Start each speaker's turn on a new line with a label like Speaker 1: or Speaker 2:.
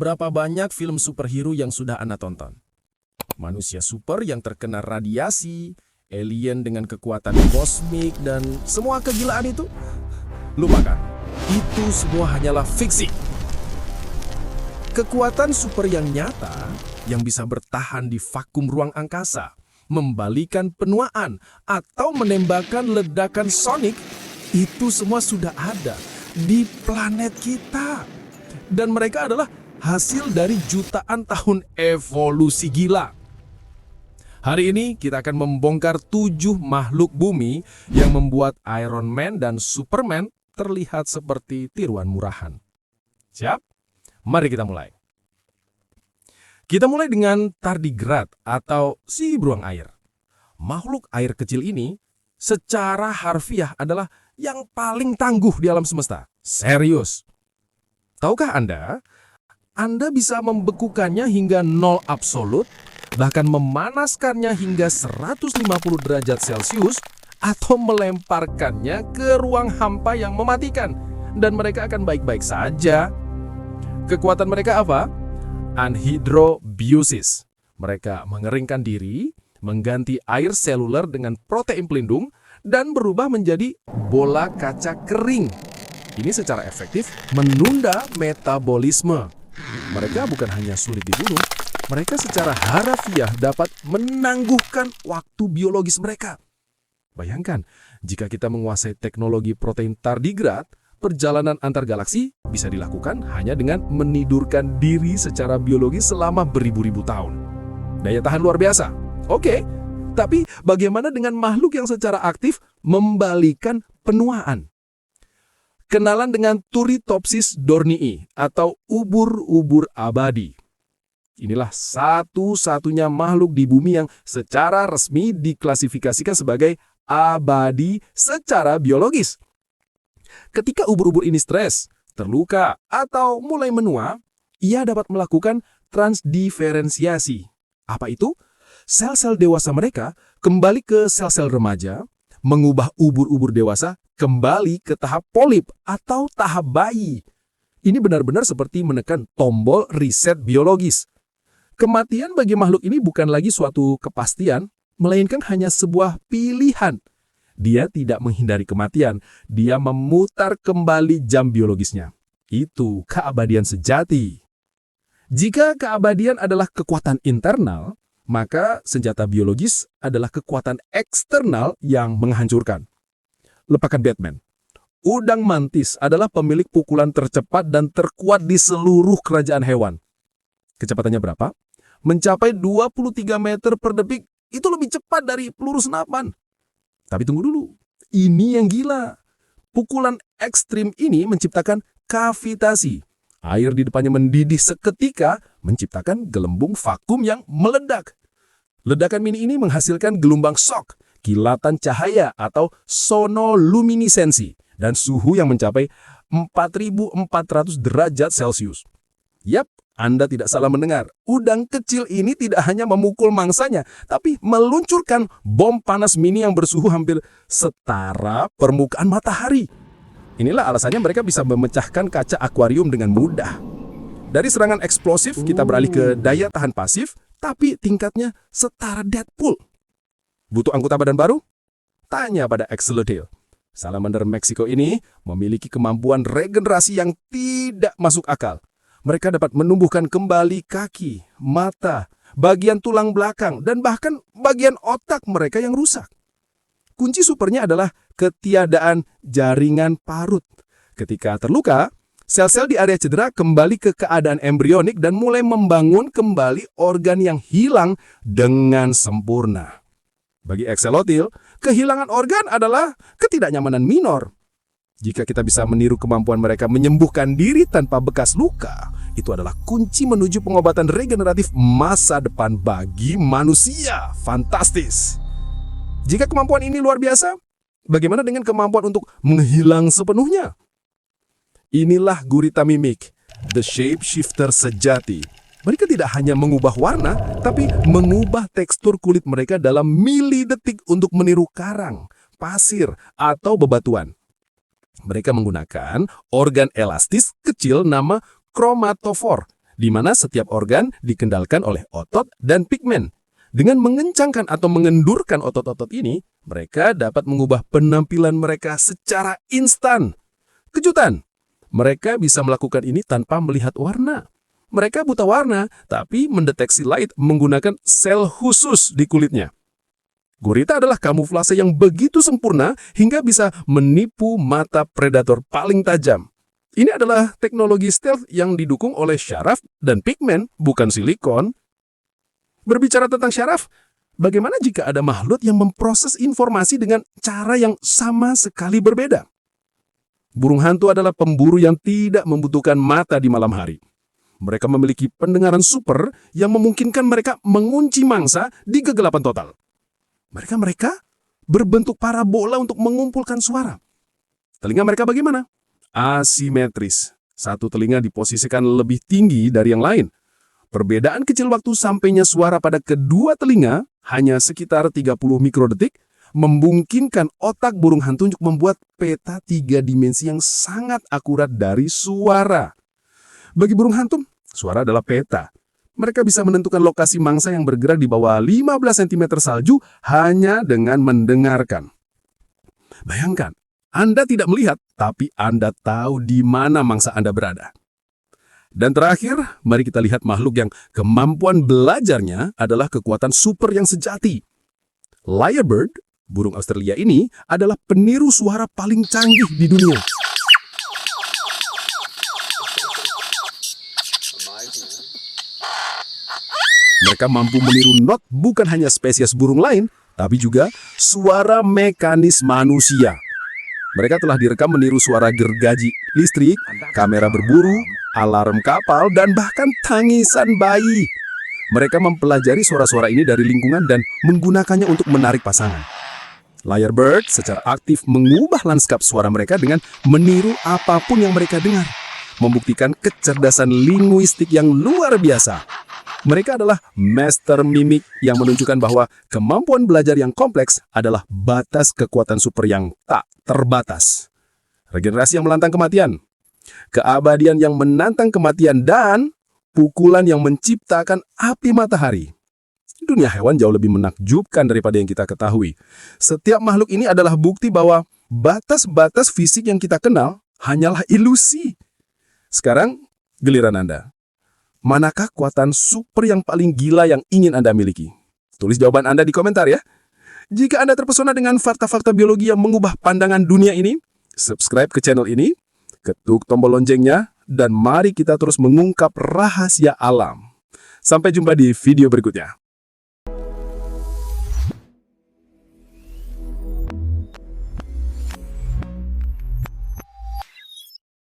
Speaker 1: Berapa banyak film superhero yang sudah Anda tonton? Manusia super yang terkena radiasi, alien dengan kekuatan kosmik, dan semua kegilaan itu? Lupakan, itu semua hanyalah fiksi. Kekuatan super yang nyata, yang bisa bertahan di vakum ruang angkasa, membalikan penuaan, atau menembakkan ledakan sonik, itu semua sudah ada di planet kita. Dan mereka adalah hasil dari jutaan tahun evolusi gila. Hari ini kita akan membongkar 7 makhluk bumi yang membuat Iron Man dan Superman terlihat seperti tiruan murahan. Siap? Mari kita mulai. Kita mulai dengan tardigrade atau si beruang air. Makhluk air kecil ini secara harfiah adalah yang paling tangguh di alam semesta. Serius. Tahukah Anda? Anda bisa membekukannya hingga 0 absolut, bahkan memanaskannya hingga 150 derajat Celcius, atau melemparkannya ke ruang hampa yang mematikan, dan mereka akan baik-baik saja. Kekuatan mereka apa? Anhidrobiosis. Mereka mengeringkan diri, mengganti air seluler dengan protein pelindung, dan berubah menjadi bola kaca kering. Ini secara efektif menunda metabolisme. Mereka bukan hanya sulit dibunuh, mereka secara harafiah dapat menangguhkan waktu biologis mereka. Bayangkan, jika kita menguasai teknologi protein tardigrade, perjalanan antar galaksi bisa dilakukan hanya dengan menidurkan diri secara biologis selama beribu-ribu tahun. Daya tahan luar biasa. Oke, tapi bagaimana dengan makhluk yang secara aktif membalikan penuaan? Kenalan dengan Turritopsis dohrnii atau ubur-ubur abadi. Inilah satu-satunya makhluk di bumi yang secara resmi diklasifikasikan sebagai abadi secara biologis. Ketika ubur-ubur ini stres, terluka, atau mulai menua, ia dapat melakukan transdiferensiasi. Apa itu? Sel-sel dewasa mereka kembali ke sel-sel remaja, mengubah ubur-ubur dewasa kembali ke tahap polip atau tahap bayi. Ini benar-benar seperti menekan tombol reset biologis. Kematian bagi makhluk ini bukan lagi suatu kepastian, melainkan hanya sebuah pilihan. Dia tidak menghindari kematian, dia memutar kembali jam biologisnya. Itu keabadian sejati. Jika keabadian adalah kekuatan internal, maka senjata biologis adalah kekuatan eksternal yang menghancurkan. Lupakan Batman. Udang mantis adalah pemilik pukulan tercepat dan terkuat di seluruh kerajaan hewan. Kecepatannya berapa? Mencapai 23 meter per detik. Itu lebih cepat dari peluru senapan. Tapi tunggu dulu, ini yang gila. Pukulan ekstrim ini menciptakan kavitasi. Air di depannya mendidih seketika, menciptakan gelembung vakum yang meledak. Ledakan mini ini menghasilkan gelombang shock, kilatan cahaya atau sonoluminesensi, dan suhu yang mencapai 4.400 derajat Celcius. Yap, Anda tidak salah mendengar. Udang kecil ini tidak hanya memukul mangsanya, tapi meluncurkan bom panas mini yang bersuhu hampir setara permukaan matahari. Inilah alasannya mereka bisa memecahkan kaca akuarium dengan mudah. Dari serangan eksplosif, kita beralih ke daya tahan pasif, tapi tingkatnya setara Deadpool. Butuh anggota badan baru? Tanya pada Axolotl. Salamander Meksiko ini memiliki kemampuan regenerasi yang tidak masuk akal. Mereka dapat menumbuhkan kembali kaki, mata, bagian tulang belakang, dan bahkan bagian otak mereka yang rusak. Kunci supernya adalah ketiadaan jaringan parut. Ketika terluka, sel-sel di area cedera kembali ke keadaan embrionik dan mulai membangun kembali organ yang hilang dengan sempurna. Bagi Axolotl, kehilangan organ adalah ketidaknyamanan minor. Jika kita bisa meniru kemampuan mereka menyembuhkan diri tanpa bekas luka, itu adalah kunci menuju pengobatan regeneratif masa depan bagi manusia. Fantastis! Jika kemampuan ini luar biasa, bagaimana dengan kemampuan untuk menghilang sepenuhnya? Inilah gurita mimik, the shapeshifter sejati. Mereka tidak hanya mengubah warna, tapi mengubah tekstur kulit mereka dalam milidetik untuk meniru karang, pasir, atau bebatuan. Mereka menggunakan organ elastis kecil nama kromatofor di mana setiap organ dikendalikan oleh otot dan pigmen. Dengan mengencangkan atau mengendurkan otot-otot ini, mereka dapat mengubah penampilan mereka secara instan. Kejutan! Mereka bisa melakukan ini tanpa melihat warna. Mereka buta warna, tapi mendeteksi light menggunakan sel khusus di kulitnya. Gurita adalah kamuflase yang begitu sempurna hingga bisa menipu mata predator paling tajam. Ini adalah teknologi stealth yang didukung oleh syaraf dan pigmen, bukan silikon. Berbicara tentang syaraf, bagaimana jika ada makhluk yang memproses informasi dengan cara yang sama sekali berbeda? Burung hantu adalah pemburu yang tidak membutuhkan mata di malam hari. Mereka memiliki pendengaran super yang memungkinkan mereka mengunci mangsa di kegelapan total. Mereka berbentuk parabola untuk mengumpulkan suara. Telinga mereka bagaimana? Asimetris. Satu telinga diposisikan lebih tinggi dari yang lain. Perbedaan kecil waktu sampainya suara pada kedua telinga, hanya sekitar 30 mikrodetik, memungkinkan otak burung hantu untuk membuat peta 3 dimensi yang sangat akurat dari suara. Bagi burung hantu, suara adalah peta. Mereka bisa menentukan lokasi mangsa yang bergerak di bawah 15 cm salju hanya dengan mendengarkan. Bayangkan, Anda tidak melihat, tapi Anda tahu di mana mangsa Anda berada. Dan terakhir, mari kita lihat makhluk yang kemampuan belajarnya adalah kekuatan super yang sejati. Lyrebird, burung Australia ini, adalah peniru suara paling canggih di dunia. Mereka mampu meniru not bukan hanya spesies burung lain, tapi juga suara mekanis manusia. Mereka telah direkam meniru suara gergaji listrik, kamera berburu, alarm kapal, dan bahkan tangisan bayi. Mereka mempelajari suara-suara ini dari lingkungan dan menggunakannya untuk menarik pasangan. Lyrebird secara aktif mengubah lanskap suara mereka dengan meniru apapun yang mereka dengar, membuktikan kecerdasan linguistik yang luar biasa. Mereka adalah master mimik yang menunjukkan bahwa kemampuan belajar yang kompleks adalah batas kekuatan super yang tak terbatas. Regenerasi yang menantang kematian, keabadian yang menantang kematian, dan pukulan yang menciptakan api matahari. Dunia hewan jauh lebih menakjubkan daripada yang kita ketahui. Setiap makhluk ini adalah bukti bahwa batas-batas fisik yang kita kenal hanyalah ilusi. Sekarang, giliran Anda. Manakah kekuatan super yang paling gila yang ingin Anda miliki? Tulis jawaban Anda di komentar ya. Jika Anda terpesona dengan fakta-fakta biologi yang mengubah pandangan dunia ini, subscribe ke channel ini, ketuk tombol loncengnya, dan mari kita terus mengungkap rahasia alam. Sampai jumpa di video berikutnya.